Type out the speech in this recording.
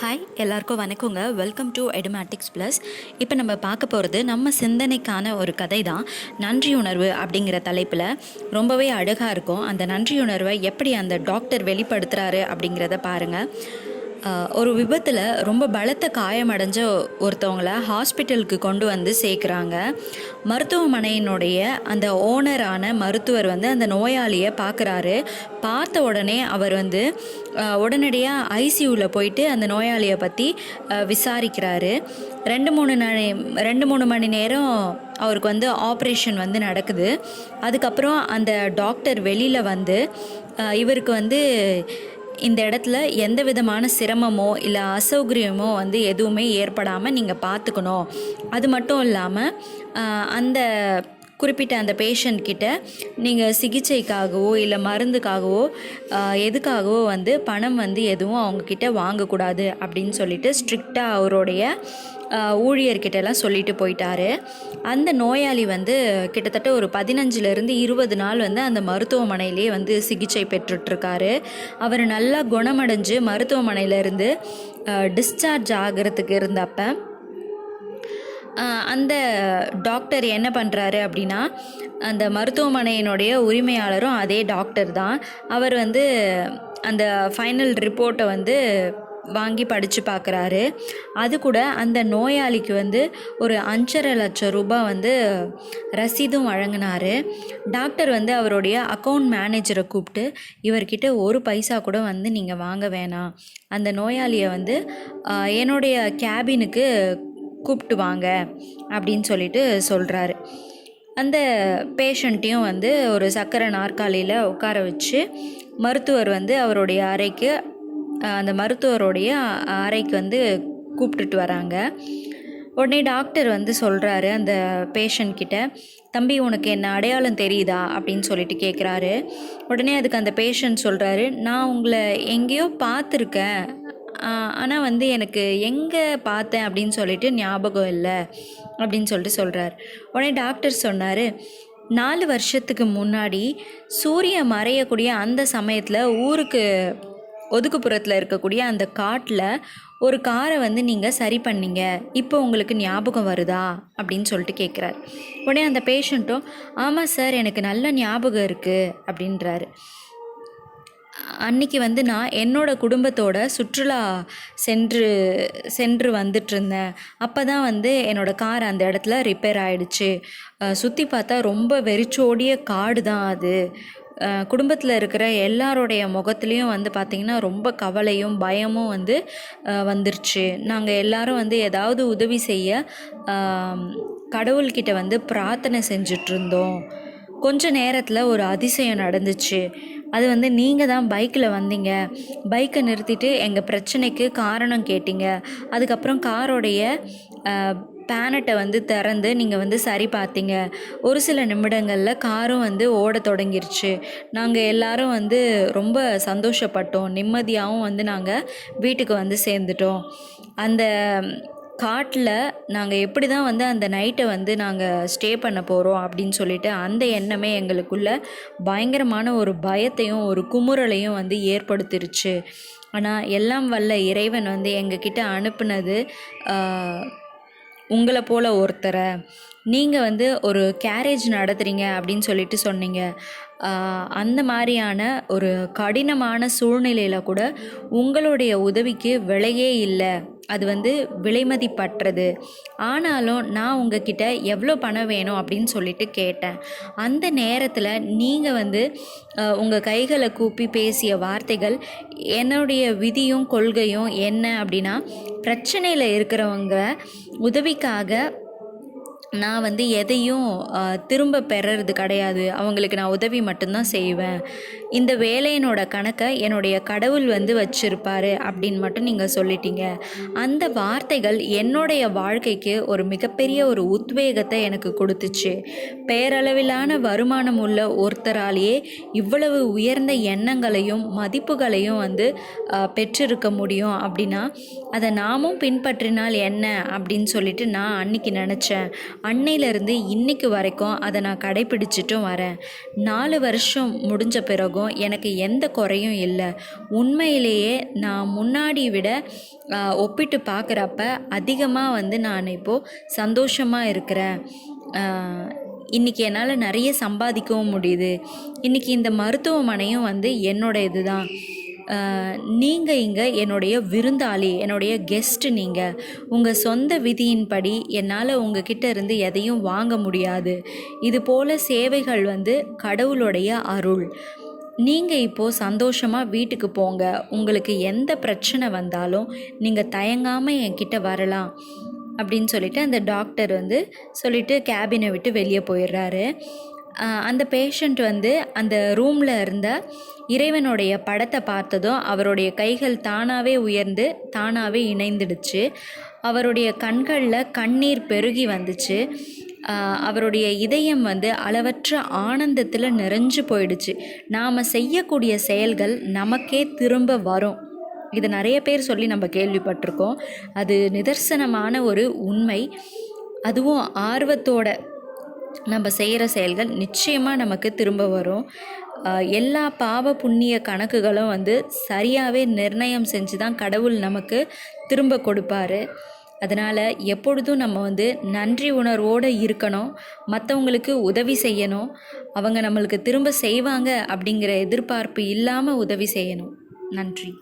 Hi, எல்லாருக்கும் வணக்கங்க. Welcome to Edumatics plus. இப்போ நம்ம பார்க்க போகிறது நம்ம சிந்தனைக்கான ஒரு கதை தான். நன்றியுணர்வு அப்படிங்கிற தலைப்பில் ரொம்பவே அழகாக இருக்கும். அந்த நன்றியுணர்வை எப்படி அந்த டாக்டர் வெளிப்படுத்துகிறாரு அப்படிங்கிறத பாருங்கள். ஒரு விபத்தில் ரொம்ப பலத்த காயமடைஞ்ச ஒருத்தவங்களை ஹாஸ்பிட்டலுக்கு கொண்டு வந்து சேர்க்குறாங்க. மருத்துவமனையினுடைய அந்த ஓனரான மருத்துவர் வந்து அந்த நோயாளியை பார்க்குறாரு. பார்த்த உடனே அவர் வந்து உடனடியாக ஐசியூவில் போயிட்டு அந்த நோயாளியை பற்றி விசாரிக்கிறாரு. 2-3 மணி நேரம் அவருக்கு வந்து ஆப்ரேஷன் வந்து நடக்குது. அதுக்கப்புறம் அந்த டாக்டர் வெளியில் வந்து இவருக்கு வந்து இந்த இடத்துல எந்த விதமான சிரமமோ இல்லை அசௌகரியமோ வந்து எதுவுமே ஏற்படாமல் நீங்கள் பார்த்துக்கணும். அது மட்டும் இல்லாமல் அந்த குறிப்பிட்ட அந்த பேஷண்ட் கிட்ட நீங்கள் சிகிச்சைக்காகவோ இல்லை மருந்துக்காகவோ எதுக்காகவோ வந்து பணம் வந்து எதுவும் அவங்கக்கிட்ட வாங்கக்கூடாது அப்படின்னு சொல்லிட்டு ஸ்ட்ரிக்டாக அவருடைய ஊழியர்கிட்டலாம் சொல்லிட்டு போயிட்டாரு. அந்த நோயாளி வந்து கிட்டத்தட்ட ஒரு 15-20 நாள் வந்து அந்த மருத்துவமனையிலே வந்து சிகிச்சை பெற்றுட்ருக்காரு. அவர் நல்லா குணமடைஞ்சு மருத்துவமனையிலேருந்து டிஸ்சார்ஜ் ஆகிறதுக்கு இருந்தப்போ அந்த டாக்டர் என்ன பண்ணுறாரு அப்படின்னா, அந்த மருத்துவமனையினுடைய உரிமையாளரும் அதே டாக்டர் தான். அவர் வந்து அந்த ஃபைனல் ரிப்போர்ட்டை வந்து வாங்கி படித்து பார்க்குறாரு. அது கூட அந்த நோயாளிக்கு வந்து ஒரு 5.5 லட்சம் ரூபாய் வந்து ரசீதும் வழங்கினார். டாக்டர் வந்து அவருடைய அக்கௌண்ட் மேனேஜரை கூப்பிட்டு, இவர்கிட்ட ஒரு பைசா கூட வந்து நீங்கள் வாங்க வேணாம், அந்த நோயாளியை வந்து என்னுடைய கேபினுக்கு கூப்பிட்டு வாங்க அப்படின்னு சொல்லிட்டு சொல்கிறாரு. அந்த பேஷண்ட்டையும் வந்து ஒரு சக்கரை நாற்காலியில் உட்கார வச்சு மருத்துவர் வந்து அவருடைய அறைக்கு அந்த மருத்துவருடைய அறைக்கு வந்து கூப்பிட்டுட்டு வராங்க. உடனே டாக்டர் வந்து சொல்கிறாரு அந்த பேஷண்ட்கிட்ட, தம்பி உனக்கு என்ன அடையாளம் தெரியுதா அப்படின்னு சொல்லிட்டு கேட்குறாரு. உடனே அதுக்கு அந்த பேஷண்ட் சொல்கிறாரு, நான் உங்களை எங்கேயோ பார்த்துருக்கேன், ஆனால் வந்து எனக்கு எங்கே பார்த்தேன் அப்படின்னு சொல்லிட்டு ஞாபகம் இல்லை அப்படின்னு சொல்லிட்டு சொல்கிறார். உடனே டாக்டர் சொன்னார், 4 வருஷத்துக்கு முன்னாடி சூரியன் மறையக்கூடிய அந்த சமயத்தில் ஊருக்கு ஒதுக்குப்புறத்தில் இருக்கக்கூடிய அந்த காட்டில் ஒரு காரை வந்து நீங்கள் சரி பண்ணீங்க, இப்போ உங்களுக்கு ஞாபகம் வருதா அப்படின்னு சொல்லிட்டு கேட்குறாரு. உடனே அந்த பேஷண்ட்டும், ஆமாம் சார், எனக்கு நல்ல ஞாபகம் இருக்குது அப்படின்றாரு. அன்றைக்கி வந்து நான் என்னோடய குடும்பத்தோட சுற்றுலா சென்று வந்துட்டுருந்தேன். அப்போ தான் வந்து என்னோடய கார் அந்த இடத்துல ரிப்பேர் ஆகிடுச்சு. சுற்றி பார்த்தா ரொம்ப வெறிச்சோடிய காடு தான் அது. குடும்பத்தில் இருக்கிற எல்லாரோடைய முகத்துலேயும் வந்து பார்த்திங்கன்னா ரொம்ப கவலையும் பயமும் வந்து வந்துருச்சு. நாங்கள் எல்லாரும் வந்து ஏதாவது உதவி செய்ய கடவுள்கிட்ட வந்து பிரார்த்தனை செஞ்சிட்ருந்தோம். கொஞ்ச நேரத்தில் ஒரு அதிசயம் நடந்துச்சு. அது வந்து நீங்கள் தான் பைக்கில் வந்தீங்க, பைக்கை நிறுத்திட்டு எங்கள் பிரச்சனைக்கு காரணம் கேட்டீங்க. அதுக்கப்புறம் காரோடைய பேனட்டை வந்து திறந்து நீங்கள் வந்து சரி பார்த்தீங்க. ஒரு சில நிமிடங்களில் காரும் வந்து ஓட தொடங்கிருச்சு. நாங்கள் எல்லாரும் வந்து ரொம்ப சந்தோஷப்பட்டோம், நிம்மதியாகவும் வந்து நாங்கள் வீட்டுக்கு வந்து சேர்ந்துட்டோம். அந்த காட்டில் நாங்கள் எப்படி தான் வந்து அந்த நைட்டை வந்து நாங்கள் ஸ்டே பண்ண போகிறோம் அப்படின்னு சொல்லிட்டு அந்த எண்ணமே எங்களுக்குள்ள பயங்கரமான ஒரு பயத்தையும் ஒரு குமுறலையும் வந்து ஏற்படுத்திருச்சு. ஆனால் எல்லாம் வல்ல இறைவன் வந்து எங்ககிட்ட அனுப்புனது உங்களை போல் ஒருத்தரை. நீங்கள் வந்து ஒரு கேரேஜ் நடத்துகிறீங்க அப்படின்னு சொல்லிட்டு சொன்னீங்க. அந்த மாதிரியான ஒரு கடினமான சூழ்நிலையில் கூட உங்களுடைய உதவிக்கு விலையே இல்லை, அது வந்து விலைமதிப்பற்றது. ஆனாலும் நான் உங்ககிட்ட எவ்வளோ பணம் வேணும் அப்படின்னு சொல்லிட்டு கேட்டேன். அந்த நேரத்தில் நீங்கள் வந்து உங்கள் கைகளை கூப்பி பேசிய வார்த்தைகள், என்னுடைய விதியும் கொள்கையும் என்ன அப்படின்னா, பிரச்சனையில் இருக்கிறவங்க உதவிக்காக நான் வந்து எதையும் திரும்ப பெறது கிடையாது, அவங்களுக்கு நான் உதவி மட்டும்தான் செய்வேன். இந்த வேலையினோட கணக்கை என்னுடைய கடவுள் வந்து வச்சுருப்பார் அப்படின்னு மட்டும் நீங்கள் சொல்லிட்டீங்க. அந்த வார்த்தைகள் என்னுடைய வாழ்க்கைக்கு ஒரு மிகப்பெரிய ஒரு உத்வேகத்தை எனக்கு கொடுத்துச்சு. பேரளவிலான வருமானம் உள்ள ஒருத்தராலேயே இவ்வளவு உயர்ந்த எண்ணங்களையும் மதிப்புகளையும் வந்து பெற்றிருக்க முடியும் அப்படின்னா அதை நாமும் பின்பற்றினால் என்ன அப்படின்னு சொல்லிட்டு நான் அன்னைக்கு நினச்சேன். அன்னையிலேருந்து இன்னைக்கு வரைக்கும் அதை நான் கடைப்பிடிச்சிட்டும் வரேன். 4 வருஷம் முடிஞ்ச பிறகும் எனக்கு எந்த குறையும் இல்லை. உண்மையிலேயே நான் முன்னாடி விட ஒப்பிட்டு பார்க்குறப்ப அதிகமாக வந்து நான் இப்போது சந்தோஷமாக இருக்கிறேன். இன்றைக்கி என்னால் நிறைய சம்பாதிக்கவும் முடியுது. இன்றைக்கி இந்த மருத்துவமனையும் வந்து என்னோட இது தான். நீங்கள் இங்கே என்னுடைய விருந்தாளி, என்னுடைய கெஸ்ட்டு. நீங்கள் உங்கள் சொந்த விதியின்படி என்னால் உங்ககிட்ட இருந்து எதையும் வாங்க முடியாது. இது போல் சேவைகள் வந்து கடவுளுடைய அருள். நீங்கள் இப்போது சந்தோஷமாக வீட்டுக்கு போங்க. உங்களுக்கு எந்த பிரச்சனை வந்தாலும் நீங்கள் தயங்காமல் என்கிட்ட வரலாம் அப்படின்னு சொல்லிட்டு அந்த டாக்டர் வந்து சொல்லிவிட்டு கேபினை விட்டு வெளியே போயிடுறாரு. அந்த பேஷண்ட் வந்து அந்த ரூமில் இருந்த இறைவனுடைய படத்தை பார்த்ததும் அவருடைய கைகள் தானாகவே உயர்ந்து தானாகவே இணைந்துடுச்சு. அவருடைய கண்களில் கண்ணீர் பெருகி வந்துச்சு. அவருடைய இதயம் வந்து அளவற்ற ஆனந்தத்தில் நிறைஞ்சு போயிடுச்சு. நாம் செய்யக்கூடிய செயல்கள் நமக்கே திரும்ப வரும். இது நிறைய பேர் சொல்லி நம்ம கேள்விப்பட்டிருக்கோம். அது நிதர்சனமான ஒரு உண்மை. அதுவும் ஆர்வத்தோட நம்ம செய்கிற செயல்கள் நிச்சயமாக நமக்கு திரும்ப வரும். எல்லா பாவ புண்ணிய கணக்குகளும் வந்து சரியாகவே நிர்ணயம் செஞ்சு தான் கடவுள் நமக்கு திரும்ப கொடுப்பாரு. அதனால் எப்பொழுதும் நம்ம வந்து நன்றி உணர்வோடு இருக்கணும். மற்றவங்களுக்கு உதவி செய்யணும். அவங்க நம்மளுக்கு திரும்ப செய்வாங்க அப்படிங்கிற எதிர்பார்ப்பு இல்லாமல் உதவி செய்யணும். நன்றி.